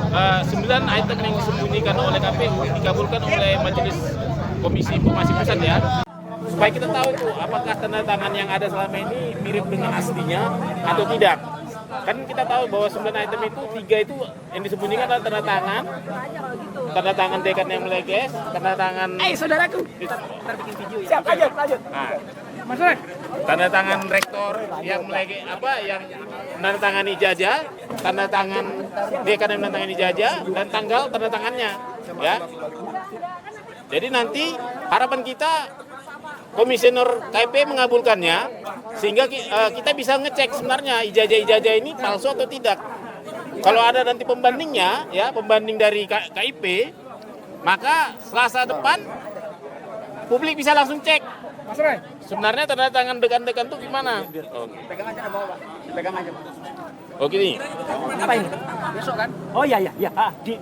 9 item yang disembunyikan oleh KPU dikabulkan oleh Majelis Komisi Informasi Pusat ya. Supaya kita tahu itu apakah tanda tangan yang ada selama ini mirip dengan aslinya atau tidak. Kan kita tahu bahwa 9 item itu 3 itu yang disembunyikan adalah tanda tangan dekan yang meleges, tanda tangan saudaraku, ntar bikin video ya. Siap, lanjut. Nah, tanda tangan rektor yang melege yang menandatangani ijazah, tanda tangan dekan yang menandatangani ijazah dan tanggal tanda tangannya ya. Jadi nanti harapan kita komisioner KIP mengabulkannya sehingga kita bisa ngecek sebenarnya ijazah ini palsu atau tidak. Kalau ada nanti pembandingnya ya, pembanding dari KIP, maka Selasa depan publik bisa langsung cek. Mas Roy, Sebenarnya tanda tangan dekan-dekan tuh gimana? pegang aja di bawah, Pak. Pegang aja, Pak. Oh gini. Apa ini? Besok kan? Oh iya. Di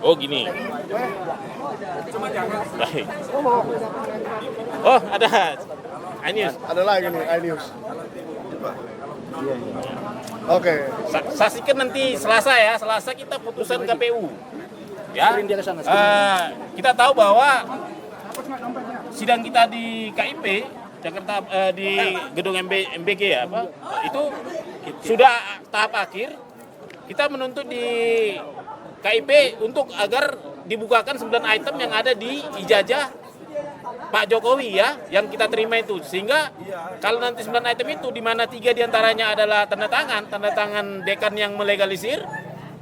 Oh gini. Baik. Oh ada. iNews. Ada lagi nih, iNews. Oke. Saksikan nanti Selasa ya. Selasa kita putusan KPU. Ya. Kita tahu bahwa sidang kita di KIP Jakarta di gedung MBG ya itu sudah tahap akhir. Kita menuntut di KIP untuk agar dibukakan 9 item yang ada di ijazah Pak Jokowi ya, yang kita terima itu. Sehingga kalau nanti 9 item itu di mana 3 diantaranya adalah tanda tangan dekan yang melegalisir,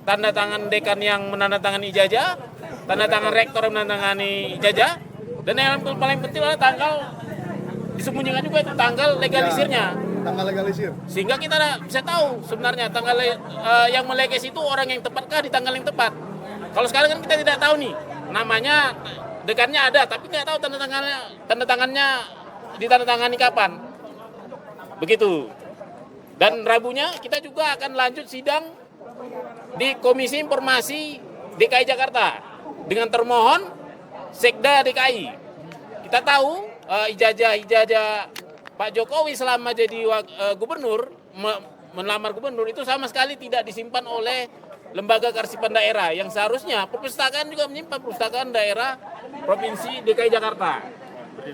tanda tangan dekan yang menandatangani ijazah, tanda tangan rektor yang menandatangani ijazah, dan yang paling penting adalah tanggal disembunyikan juga itu tanggal legalisirnya. Tanggal legalisir. Sehingga kita bisa tahu sebenarnya tanggal yang meleges itu orang yang tepatkah di tanggal yang tepat. Kalau sekarang kan kita tidak tahu nih, namanya dekannya ada tapi nggak tahu tanda tangannya ditandatangani kapan. Begitu. Dan Rabunya kita juga akan lanjut sidang di Komisi Informasi DKI Jakarta dengan termohon Sekda DKI. Kita tahu ijazah Pak Jokowi selama jadi gubernur, melamar gubernur itu sama sekali tidak disimpan oleh lembaga kearsipan daerah yang seharusnya perpustakaan juga menyimpan perpustakaan daerah Provinsi DKI Jakarta.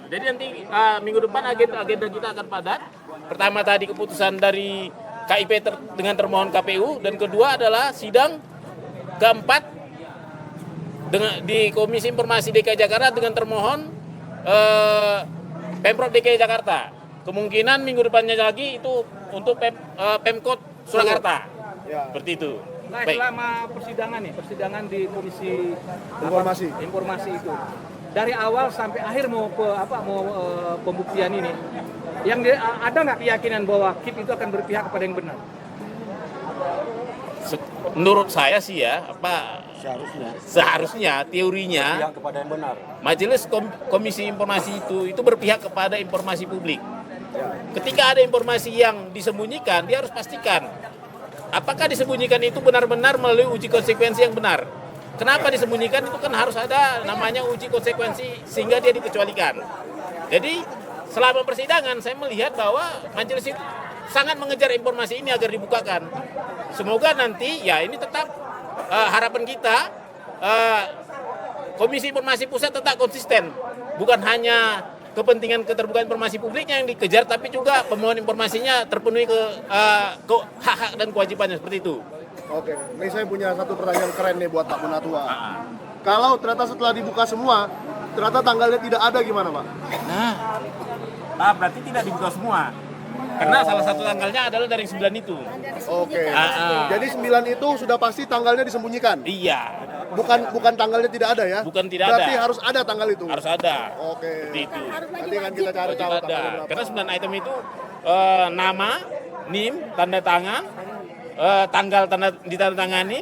Jadi nanti minggu depan agenda kita akan padat. Pertama tadi keputusan dari KIP dengan termohon KPU, dan kedua adalah sidang keempat di Komisi Informasi DKI Jakarta dengan termohon Pemprov DKI Jakarta. Kemungkinan minggu depannya lagi itu untuk Pemkot Surakarta. Ya. Seperti itu. Nah, Baik. selama persidangan di Komisi Informasi itu, dari awal sampai akhir mau pembuktian ini, ada nggak keyakinan bahwa KIP itu akan berpihak kepada yang benar? Menurut saya sih ya, seharusnya teorinya kepada yang benar. Majelis Komisi Informasi itu berpihak kepada informasi publik. Ketika ada informasi yang disembunyikan, dia harus pastikan apakah disembunyikan itu benar-benar melalui uji konsekuensi yang benar. Kenapa disembunyikan itu kan harus ada namanya uji konsekuensi sehingga dia dikecualikan. Jadi selama persidangan saya melihat bahwa majelis itu sangat mengejar informasi ini agar dibukakan. Semoga nanti ya ini tetap harapan kita Komisi Informasi Pusat tetap konsisten. Bukan hanya kepentingan keterbukaan informasi publiknya yang dikejar, tapi juga pemohon informasinya terpenuhi ke hak-hak dan kewajibannya seperti itu. Oke, ini saya punya satu pertanyaan keren nih buat Pak Penatua. Kalau ternyata setelah dibuka semua, ternyata tanggalnya tidak ada gimana Pak? Nah berarti tidak dibuka semua. Karena salah satu tanggalnya adalah dari 9 itu. Oke. Jadi 9 itu sudah pasti tanggalnya disembunyikan? Iya. Bukan tanggalnya tidak ada ya? Bukan tidak Berarti ada. harus ada tanggal itu? Harus ada. Oke. Seperti itu. Nanti kan kita cari tahu Ada. tanggalnya berapa. Karena 9 item itu nama, NIM, tanda tangan, tanggal ditandatangani,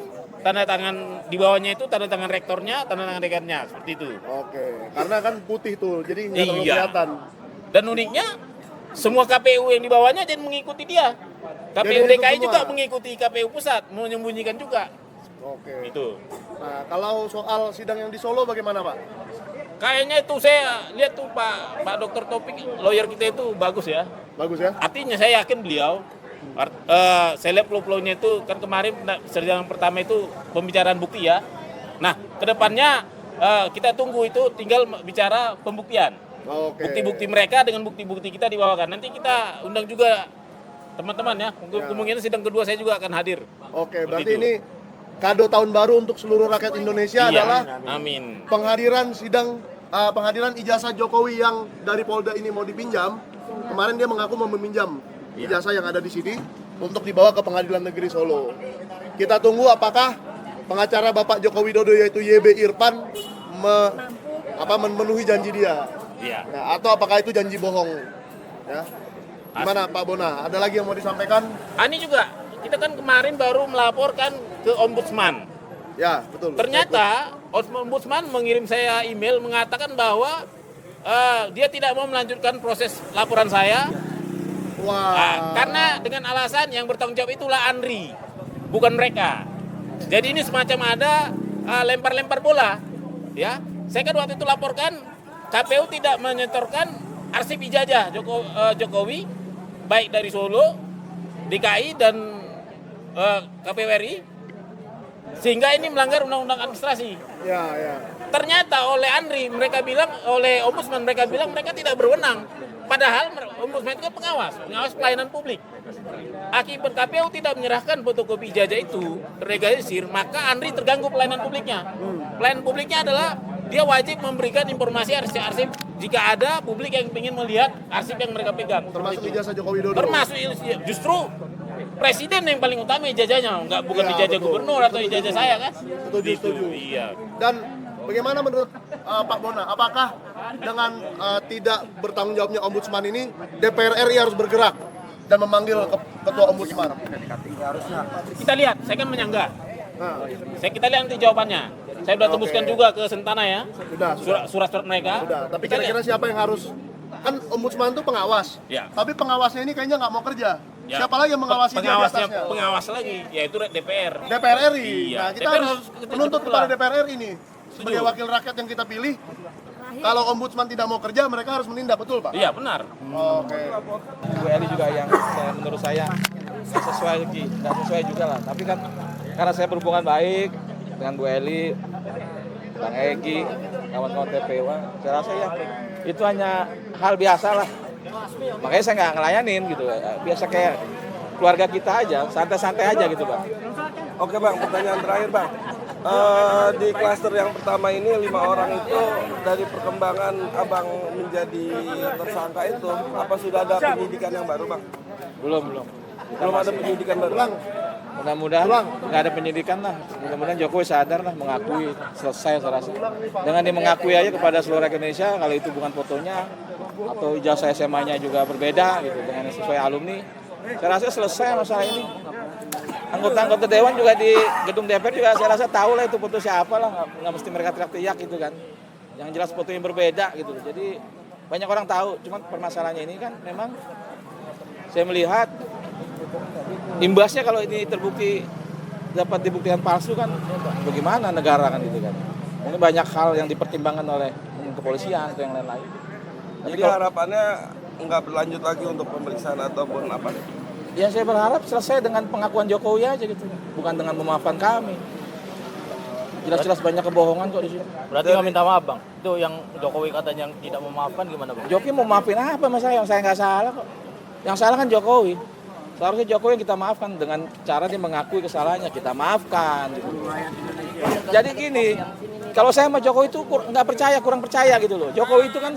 tanda tangan di bawahnya itu tanda tangan rektornya, tanda tangan dekannya, seperti itu. Oke. Karena kan putih tuh, jadi nggak terlalu Iya. kelihatan. Dan uniknya semua KPU yang di bawahnya jadi mengikuti dia. KPU Jadi DKI itu juga semua? mengikuti KPU pusat, menyembunyikan juga. Oke. Itu. Nah, kalau soal sidang yang di Solo bagaimana Pak? Kayaknya itu saya lihat tuh Pak Dr. Topik, lawyer kita itu bagus ya. Bagus ya? Artinya saya yakin beliau Saya lihat flow-nya itu kan kemarin sidang pertama itu pembicaraan bukti ya. Nah, kedepannya kita tunggu itu tinggal bicara pembuktian. Oke. Bukti-bukti mereka dengan bukti-bukti kita dibawakan. Nanti kita undang juga teman-teman ya. Kemungkinan sidang kedua saya juga akan hadir. Oke, berarti Begitu. ini kado tahun baru untuk seluruh rakyat Indonesia Iya, adalah amin. penghadiran ijazah Jokowi yang dari Polda ini mau dipinjam. Kemarin dia mengaku mau meminjam ijazah yang ada di sini untuk dibawa ke Pengadilan Negeri Solo. Kita tunggu apakah pengacara Bapak Joko Widodo yaitu YB Irfan memenuhi janji dia. Iya. Nah, atau apakah itu janji bohong? Ya. Gimana Pak Bona? Ada lagi yang mau disampaikan? Ini juga kita kan kemarin baru melaporkan ke Ombudsman. Ya, betul. Ternyata Ombudsman mengirim saya email mengatakan bahwa dia tidak mau melanjutkan proses laporan saya. Wah. Karena dengan alasan yang bertanggung jawab itulah Andri, bukan mereka. Jadi ini semacam ada lempar-lempar bola, ya. Saya kan waktu itu laporkan KPU tidak menyetorkan arsip ijazah Jokowi, baik dari Solo, DKI dan KPU RI, sehingga ini melanggar undang-undang administrasi. Ya, ya. Ternyata oleh Andri oleh Ombudsman mereka bilang mereka tidak berwenang. Padahal Ombudsman itu kan pengawas pelayanan publik. Akibat KPU tidak menyerahkan fotokopi ijazah itu terlegalisir, maka Andri terganggu pelayanan publiknya. Pelayanan publiknya adalah dia wajib memberikan informasi arsip-arsip jika ada publik yang ingin melihat arsip yang mereka pegang. Termasuk ijazah Joko Widodo. Termasuk justru presiden yang paling utama ijazahnya, bukan ijazah betul. gubernur atau ijazah saya kan. Setuju. Iya. Dan bagaimana menurut Pak Bona? Apakah dengan tidak bertanggung jawabnya Ombudsman ini, DPR RI harus bergerak dan memanggil Ketua Ombudsman? Kita lihat, saya kan menyanggah. Nah, Kita lihat nanti jawabannya. Saya sudah tembuskan juga ke Sentana ya. sudah. Surat-surat mereka. Sudah. Tapi Kita kira-kira lihat. siapa yang harus? Kan Ombudsman itu pengawas. Ya. Tapi pengawasnya ini kayaknya nggak mau kerja. Ya. Siapa lagi yang mengawasi dia di Pengawasnya atasnya? pengawas lagi, yaitu DPR. DPR RI. Iya. Nah, kita DPR harus harus menuntut pula. kepada DPR RI ini sebagai wakil rakyat yang kita pilih. Kalau Ombudsman tidak mau kerja, mereka harus menindak, betul Pak? Iya benar. Oke. Bu Eli juga yang menurut saya nggak sesuai nggak sesuai juga lah. Tapi kan karena saya berhubungan baik dengan Bu Eli, Bang Egi, kawan-kawan TPU, saya rasa ya itu hanya hal biasa lah. Makanya saya nggak ngelayanin gitu, biasa kayak keluarga kita aja, santai-santai aja gitu Bang. Oke Bang, pertanyaan terakhir Bang. Di klaster yang pertama ini 5 orang itu dari perkembangan Abang menjadi tersangka itu, apa sudah ada penyidikan yang baru Bang? Belum. Belum ada penyidikan baru? Mudah-mudahan nggak ada penyidikan lah. Mudah-mudahan Jokowi sadar lah, mengakui, selesai saya rasa. Dengan dia mengakui aja kepada seluruh rakyat Indonesia kalau itu bukan fotonya atau ijazah SMA-nya juga berbeda gitu dengan sesuai alumni. Saya rasa selesai masalah ini. Anggota-anggota dewan juga di gedung DPR juga saya rasa tahu lah itu foto siapa lah, nggak mesti mereka teriak-teriak gitu kan. Yang jelas fotonya berbeda gitu. Jadi banyak orang tahu. Cuman permasalahannya ini kan memang saya melihat imbasnya kalau ini terbukti dapat dibuktikan palsu kan bagaimana negara kan gitu kan. Ini banyak hal yang dipertimbangkan oleh kepolisian atau yang lain-lain. Jadi harapannya nggak berlanjut lagi untuk pemeriksaan ataupun apa? Ya saya berharap selesai dengan pengakuan Jokowi aja gitu, bukan dengan memaafkan kami. Jelas-jelas banyak kebohongan kok di sini. Berarti nggak minta maaf Bang? Itu yang Jokowi katanya tidak memaafkan gimana Bang? Jokowi mau maafin apa sama saya? Saya nggak salah kok. Yang salah kan Jokowi. Seharusnya Jokowi yang kita maafkan dengan cara dia mengakui kesalahannya, kita maafkan. Gitu. Jadi gini, kalau saya sama Jokowi itu nggak percaya, kurang percaya gitu loh. Jokowi itu kan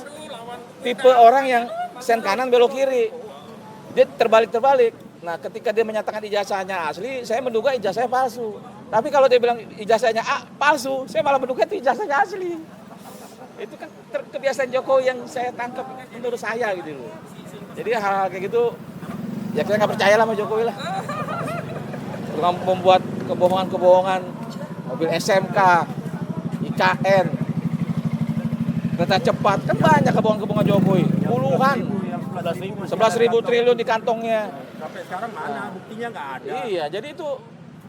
tipe orang yang sen kanan belok kiri. Dia terbalik-terbalik. Nah, ketika dia menyatakan ijazahnya asli, saya menduga ijazahnya palsu. Tapi kalau dia bilang ijazahnya palsu, saya malah menduga itu ijazahnya asli. Itu kan kebiasaan Jokowi yang saya tangkap menurut saya gitu loh. Jadi hal-hal kayak gitu, ya saya nggak percaya lah sama Jokowi lah. Dengan membuat kebohongan-kebohongan, mobil SMK, IKN, kereta cepat, kan banyak kebohongan-kebohongan Jokowi. Puluhan, 11.000 triliun di kantongnya. Sampai sekarang mana? Buktinya nggak ada. Iya, jadi itu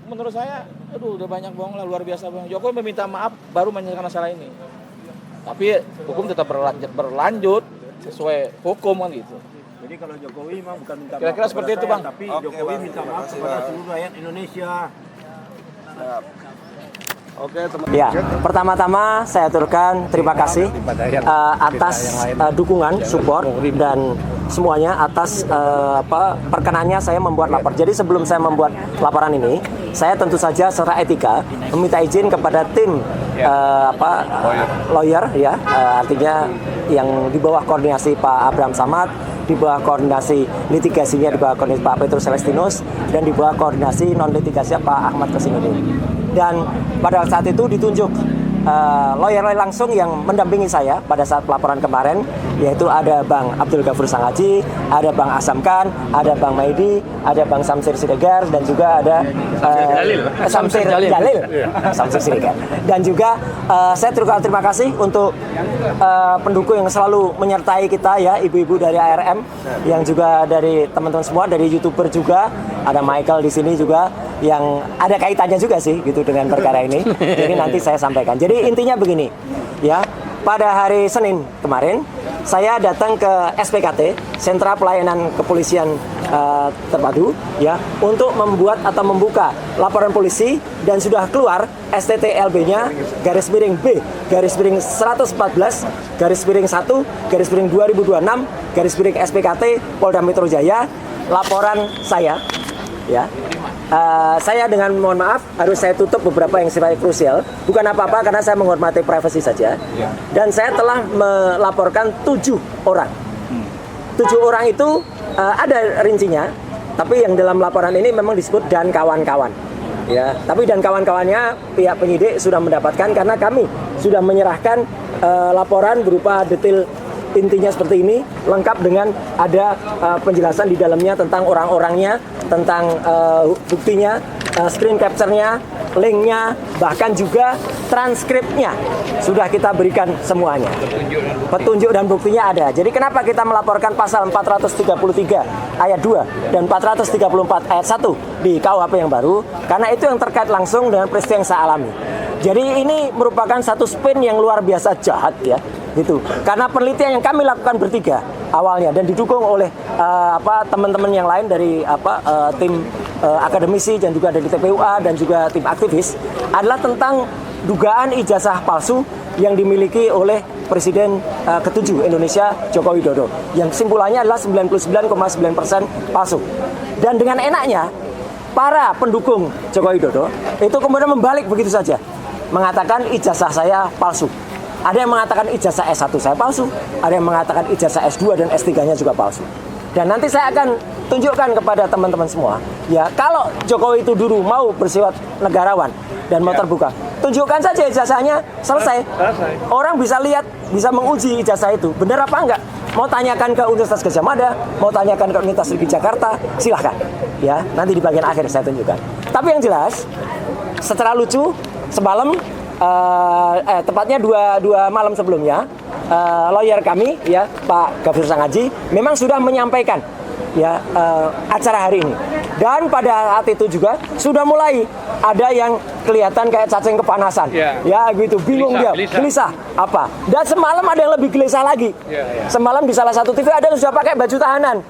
menurut saya, aduh udah banyak bohong lah, luar biasa bohong. Jokowi meminta maaf baru menyelesaikan masalah ini. Tapi hukum tetap berlanjut sesuai hukum kan gitu. Jadi kalau Jokowi memang bukan minta maaf Kira-kira seperti kepada itu, saya, Bang. tapi Oke, Jokowi Bang. minta Terima maaf kasih, kepada Bang. seluruh rakyat Indonesia. Oke, teman. Ya, pertama-tama saya aturkan terima kasih atas dukungan, support dan semuanya atas perkenannya saya membuat lapor. Jadi sebelum saya membuat laporan ini, saya tentu saja secara etika meminta izin kepada tim lawyer ya, artinya yang di bawah koordinasi Pak Abraham Samad, di bawah koordinasi litigasinya di bawah koordinasi Pak Petrus Celestinus, dan di bawah koordinasi non litigasinya Pak Ahmad Kosinudin. Dan pada saat itu ditunjuk lawyer langsung yang mendampingi saya pada saat pelaporan kemarin, yaitu ada Bang Abdul Ghafur Sangaji, ada Bang Asam Khan, ada Bang Maidi, ada Bang Samsir Siregar, dan juga ada Samsir Jalil. Samsir Siregar. Dan juga saya terima kasih untuk pendukung yang selalu menyertai kita ya, ibu-ibu dari ARM, yang juga dari teman-teman semua, dari YouTuber juga, ada Michael di sini juga yang ada kaitannya juga sih gitu dengan perkara ini. Jadi nanti saya sampaikan. Jadi intinya begini, ya. Pada hari Senin kemarin saya datang ke SPKT, Sentra Pelayanan Kepolisian Terpadu, ya, untuk membuat atau membuka laporan polisi, dan sudah keluar STTLB-nya /B /114 /1 /2026 SPKT Polda Metro Jaya, laporan saya. Ya, saya dengan mohon maaf harus saya tutup beberapa yang sifatnya krusial. Bukan apa-apa, karena saya menghormati privasi saja. Dan saya telah melaporkan 7 orang. 7 orang itu ada rincinya, tapi yang dalam laporan ini memang disebut dan kawan-kawan. Ya, tapi dan kawan-kawannya pihak penyidik sudah mendapatkan, karena kami sudah menyerahkan laporan berupa detail. Intinya seperti ini, lengkap dengan ada penjelasan di dalamnya tentang orang-orangnya, tentang buktinya, screen capture-nya, link-nya, bahkan juga transkripnya sudah kita berikan semuanya. Petunjuk dan buktinya ada. Jadi kenapa kita melaporkan pasal 433 ayat 2 dan 434 ayat 1 di KUHP yang baru? Karena itu yang terkait langsung dengan peristiwa yang saya alami. Jadi ini merupakan satu spin yang luar biasa jahat ya, gitu. Karena penelitian yang kami lakukan bertiga awalnya dan didukung oleh teman-teman yang lain dari tim akademisi dan juga dari TPUA dan juga tim aktivis, adalah tentang dugaan ijazah palsu yang dimiliki oleh Presiden ke-7 Indonesia Joko Widodo, yang kesimpulannya adalah 99,9% palsu. Dan dengan enaknya para pendukung Joko Widodo itu kemudian membalik begitu saja, mengatakan ijazah saya palsu. Ada yang mengatakan ijazah S1 saya palsu, ada yang mengatakan ijazah S2 dan S3-nya juga palsu. Dan nanti saya akan tunjukkan kepada teman-teman semua, ya, kalau Jokowi itu dulu mau bersifat negarawan dan mau terbuka, tunjukkan saja ijazahnya, selesai. Orang bisa lihat, bisa menguji ijazah itu benar apa enggak. Mau tanyakan ke Universitas Gadjah Mada, mau tanyakan ke Universitas Negeri Jakarta, silahkan. Ya, nanti di bagian akhir saya tunjukkan. Tapi yang jelas, secara lucu, semalam, tepatnya dua malam sebelumnya, lawyer kami, ya, Pak Ghafur Sangaji, memang sudah menyampaikan ya acara hari ini. Dan pada saat itu juga sudah mulai ada yang kelihatan kayak cacing kepanasan, ya gitu, bingung gelisah apa. Dan semalam ada yang lebih gelisah lagi. Semalam di salah satu TV ada yang sudah pakai baju tahanan,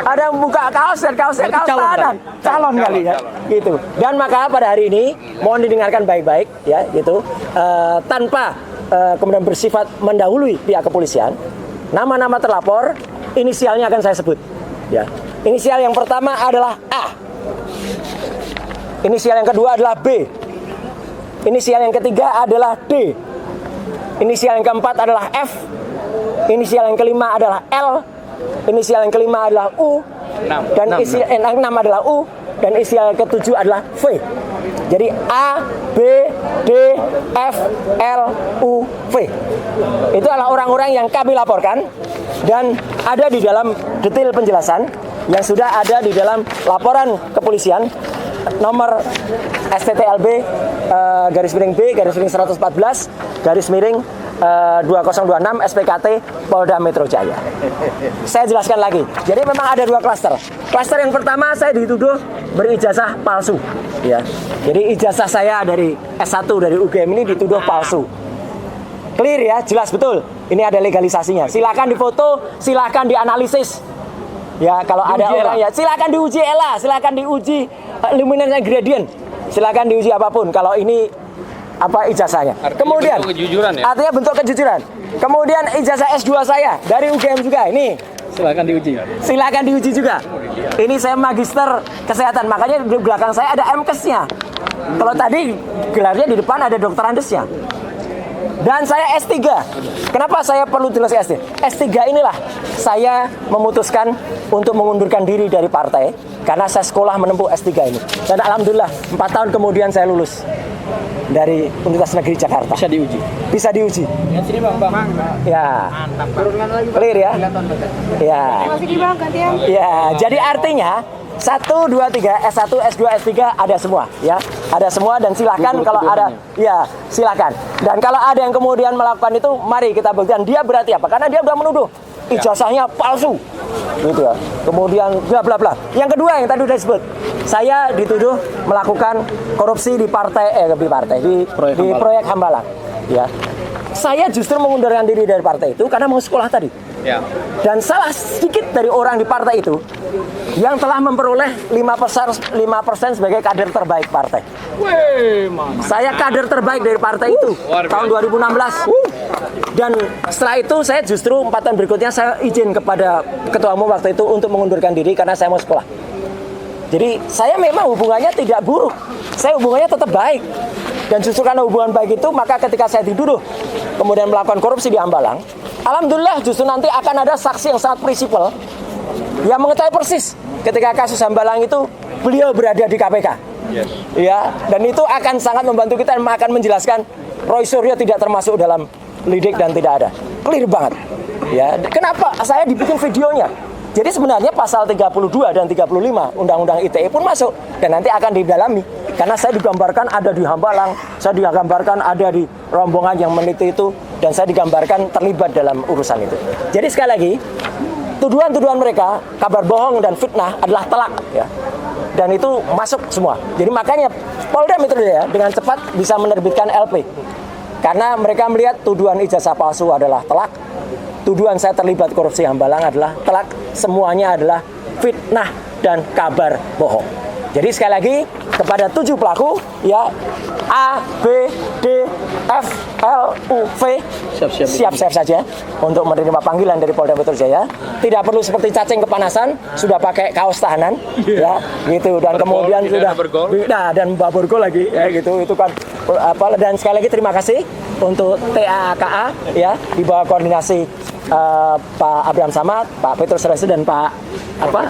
ada yang buka kaos dan kaos tahanan, calon kali ya, gitu. Dan maka pada hari ini mohon didengarkan baik-baik, ya, gitu, tanpa kemudian bersifat mendahului pihak kepolisian. Nama-nama terlapor, inisialnya akan saya sebut. Ya. Inisial yang pertama adalah A. Inisial yang kedua adalah B. Inisial yang ketiga adalah D. Inisial yang keempat adalah F. Inisial yang kelima adalah L. Inisial yang kelima adalah U. Dan inisial yang keenam adalah U. Dan inisial yang ketujuh adalah V. Jadi A, B, D, F, L, U, V. Itu adalah orang-orang yang kami laporkan dan ada di dalam detail penjelasan yang sudah ada di dalam laporan kepolisian nomor STTLB /B /114 /2026 SPKT Polda Metro Jaya. Saya jelaskan lagi. Jadi memang ada 2 klaster. Klaster yang pertama, saya dituduh berijazah palsu. Ya. Jadi ijazah saya dari S1 dari UGM ini dituduh palsu. Clear ya, jelas betul. Ini ada legalisasinya. Silakan difoto, silakan dianalisis. Ya, kalau ada orang ya silakan diuji Ella, silakan diuji luminescence gradient. Silakan diuji apapun. Kalau ini apa ijazahnya. Kemudian bentuk kejujuran ya? Artinya bentuk kejujuran. Kemudian ijazah S2 saya dari UGM juga ini. Silakan diuji. Silakan diuji juga. Ini saya magister kesehatan, makanya di belakang saya ada MKes-nya. Kalau tadi gelarnya di depan ada dokter Andesnya. Dan saya S3. Kenapa saya perlu jelas S3? S3 inilah saya memutuskan untuk mengundurkan diri dari partai karena saya sekolah menempuh S3 ini. Dan alhamdulillah 4 tahun kemudian saya lulus dari Universitas Negeri Jakarta. Bisa diuji. Bisa diuji. Yang sini bang. Ya. Clear ya? Ya. Ya, jadi artinya 1, 2, 3, S1, S2, S3 ada semua ya. Ada semua dan silahkan kalau ada ya silahkan. Dan kalau ada yang kemudian melakukan itu mari kita buktikan dia berarti apa? Karena dia sudah menuduh ijazahnya palsu. Gitu ya. Kemudian bla bla bla. Yang kedua yang tadi sudah disebut. Saya dituduh melakukan korupsi di proyek Hambalang ya. Saya justru mengundurkan diri dari partai itu karena mau sekolah tadi. Ya. Dan salah sedikit dari orang di partai itu yang telah memperoleh 5% sebagai kader terbaik partai. Saya kader terbaik dari partai itu tahun 2016. Dan setelah itu saya justru 4 tahun berikutnya saya izin kepada ketua umum waktu itu untuk mengundurkan diri karena saya mau sekolah. Jadi saya memang hubungannya tidak buruk. Saya hubungannya tetap baik. Dan justru karena hubungan baik itu, maka ketika saya dituduh kemudian melakukan korupsi di Hambalang, alhamdulillah justru nanti akan ada saksi yang sangat prinsipal yang mengetahui persis ketika kasus Hambalang itu beliau berada di KPK. Ya, dan itu akan sangat membantu kita dan akan menjelaskan Roy Suryo tidak termasuk dalam lidik dan tidak ada. Clear banget. Ya, kenapa saya dibikin videonya? Jadi sebenarnya pasal 32 dan 35 Undang-Undang ITE pun masuk dan nanti akan didalami karena saya digambarkan ada di Hambalang, saya digambarkan ada di rombongan yang meneliti itu dan saya digambarkan terlibat dalam urusan itu. Jadi sekali lagi tuduhan-tuduhan mereka kabar bohong dan fitnah adalah telak ya. Dan itu masuk semua. Jadi makanya Polda Metro Jaya dengan cepat bisa menerbitkan LP. Karena mereka melihat tuduhan ijazah palsu adalah telak. Tuduhan saya terlibat korupsi Hambalang adalah telak, semuanya adalah fitnah dan kabar bohong. Jadi sekali lagi kepada 7 pelaku ya A, B, D, F, L, U, V siap-siap saja untuk menerima panggilan dari Polda Metro Jaya. Tidak perlu seperti cacing kepanasan, sudah pakai kaos tahanan ya gitu dan kemudian sudah dan babur gol lagi ya gitu itu kan apa. Dan sekali lagi terima kasih untuk TAKA ya di bawah koordinasi Pak Abraham Samad, Pak Petrus Resi dan Pak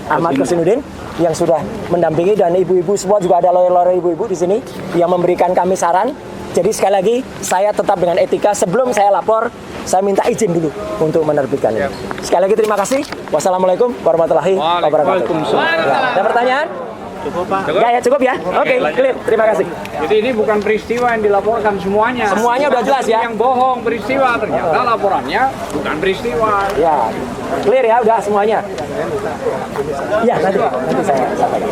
Ahmad Kusinudin yang sudah mendampingi dan ibu-ibu semua juga ada lawyer-lawyer ibu-ibu di sini yang memberikan kami saran. Jadi sekali lagi saya tetap dengan etika sebelum saya lapor saya minta izin dulu untuk menerbitkan ini. Sekali lagi terima kasih. Wassalamualaikum warahmatullahi wabarakatuh. Ya, ada pertanyaan? Cukup Pak. Ya cukup ya. Oke, clear. Terima kasih. Jadi ini bukan peristiwa yang dilaporkan semuanya. Semuanya udah jelas ya. Yang bohong peristiwa ternyata laporannya bukan peristiwa. Ya, clear ya udah semuanya. Ya nanti saya sampaikan.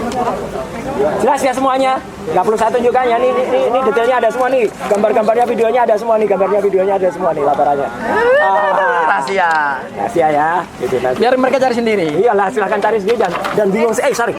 Jelas ya semuanya. Nggak perlu saya tunjukkan ya. Ini detailnya ada semua nih. Gambar-gambarnya, videonya ada semua nih. Gambarnya, videonya ada semua nih laporannya. Rahasia ya. Gitu, nanti. Biar mereka cari sendiri. Iyalah silahkan cari sendiri dan bingung. Sorry.